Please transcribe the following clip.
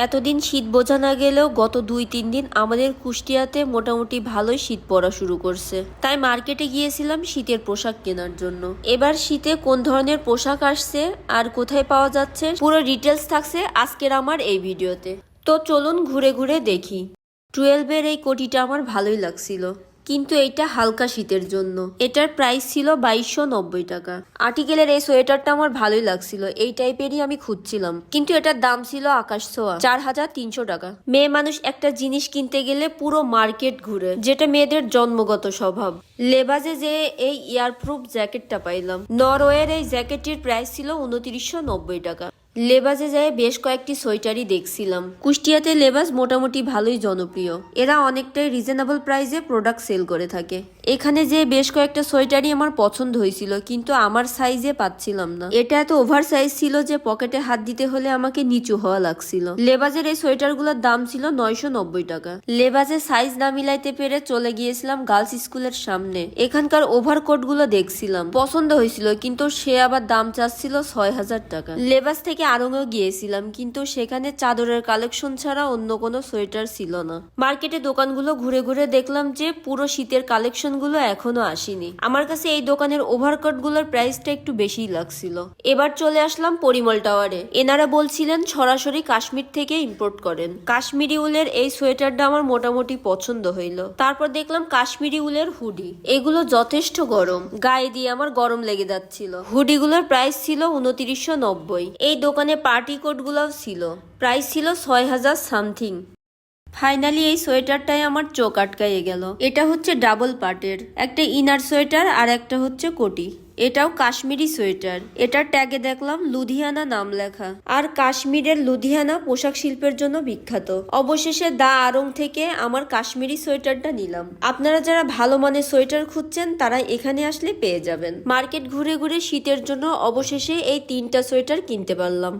এতদিন শীত বোঝা না গেলেও গত 2-3 দিন আমাদের কুষ্টিয়াতে মোটামুটি ভালোই শীত পড়া শুরু করছে। তাই মার্কেটে গিয়েছিলাম শীতের পোশাক কেনার জন্য। এবার শীতে কোন ধরনের পোশাক আসছে আর কোথায় পাওয়া যাচ্ছে পুরো ডিটেলস থাকছে আজকের আমার এই ভিডিওতে। তো চলুন ঘুরে ঘুরে দেখি। 12-এর এই কোটিটা আমার ভালোই লাগছিল, কিন্তু এইটা হালকা শীতের জন্য। এটার প্রাইস ছিল 2290 টাকা। আর্টিকেলের এই সোয়েটারটা আমার ভালোই লাগছিল, এই টাইপেরই আমি খুঁজছিলাম, কিন্তু এটার দাম ছিল আকাশ ছোঁয়া, 4300 টাকা। মেয়ে মানুষ একটা জিনিস কিনতে গেলে পুরো মার্কেট ঘুরে, যেটা মেয়েদের জন্মগত স্বভাব। লেবাজে যে এই ইয়ারপ্রুফ জ্যাকেটটা পাইলাম। নরওয়ের এই জ্যাকেটটির প্রাইস ছিল 2990 টাকা। লেবাজে যায় বেশ কয়েকটি সোয়েটারই দেখছিলাম। কুষ্টিয়াতে লেবাজ মোটামুটি ভালোই জনপ্রিয়, এরা অনেকটাই রিজনেবল প্রাইসে প্রোডাক্ট সেল করে থাকে। এখানে যে বেশ কয়েকটা সোয়েটারই আমার পছন্দ হয়েছিল, কিন্তু আমার সাইজে পাচ্ছিলাম না। এটা এত ওভার সাইজ ছিল যে পকেটে হাত দিতে হলে আমাকে নিচু হওয়া লাগছিল। লেবাজের এই সোয়েটারগুলোর দাম ছিল 990 টাকা। লেবাজের সাইজ না মিলাইতে পেরে চলে গিয়েছিলাম গার্লস স্কুলের সামনে। এখানকার ওভারকোট গুলো দেখছিলাম, পছন্দ হয়েছিল, কিন্তু সে আবার দাম চাচ্ছিল 6000 টাকা। লেবাজ থেকে আড়ংও গিয়েছিলাম, কিন্তু সেখানে চাদরের কালেকশন ছাড়া অন্য কোনো সোয়েটার ছিল না। মার্কেটে দোকানগুলো ঘুরে ঘুরে দেখলাম যে পুরো শীতের কালেকশন গুলো এখনো আসেনি। আমার কাছে এই দোকানের ওভারকোট গুলোর প্রাইসটা একটু বেশিই লাগছিল। এবার চলে আসলাম পরিমল টাওয়ারে। এনারা বলছিলেন সরাসরি কাশ্মীর থেকে ইম্পোর্ট করেন। কাশ্মীরি উলের এই সোয়েটারটা আমার মোটামুটি পছন্দ হইল। তারপর দেখলাম কাশ্মীরি উলের হুডি, এগুলো যথেষ্ট গরম, গায়ে দিয়ে আমার গরম লেগে যাচ্ছিল। হুডিগুলোর প্রাইস ছিল 2990। এই দোকানে পার্টি কোট গুলাও ছিল, প্রাইস ছিল 6000 সামথিং। ফাইনালি এই সোয়েটারটাই আমার চোখ আটকাইয়ে গেল। এটা হচ্ছে ডাবল পার্টের, একটা ইনার সোয়েটার আর একটা হচ্ছে কোটি। এটাও কাশ্মীরি সোয়েটার। এটার ট্যাগে দেখলাম লুধিয়ানা নাম লেখা। আর কাশ্মীরের লুধিয়ানা পোশাক শিল্পের জন্য বিখ্যাত। অবশেষে দা আড়ং থেকে আমার কাশ্মীরি সোয়েটারটা নিলাম। আপনারা যারা ভালো মানের সোয়েটার খুঁজছেন তারা এখানে আসলে পেয়ে যাবেন। মার্কেট ঘুরে ঘুরে শীতের জন্য অবশেষে এই 3টা সোয়েটার কিনতে পারলাম।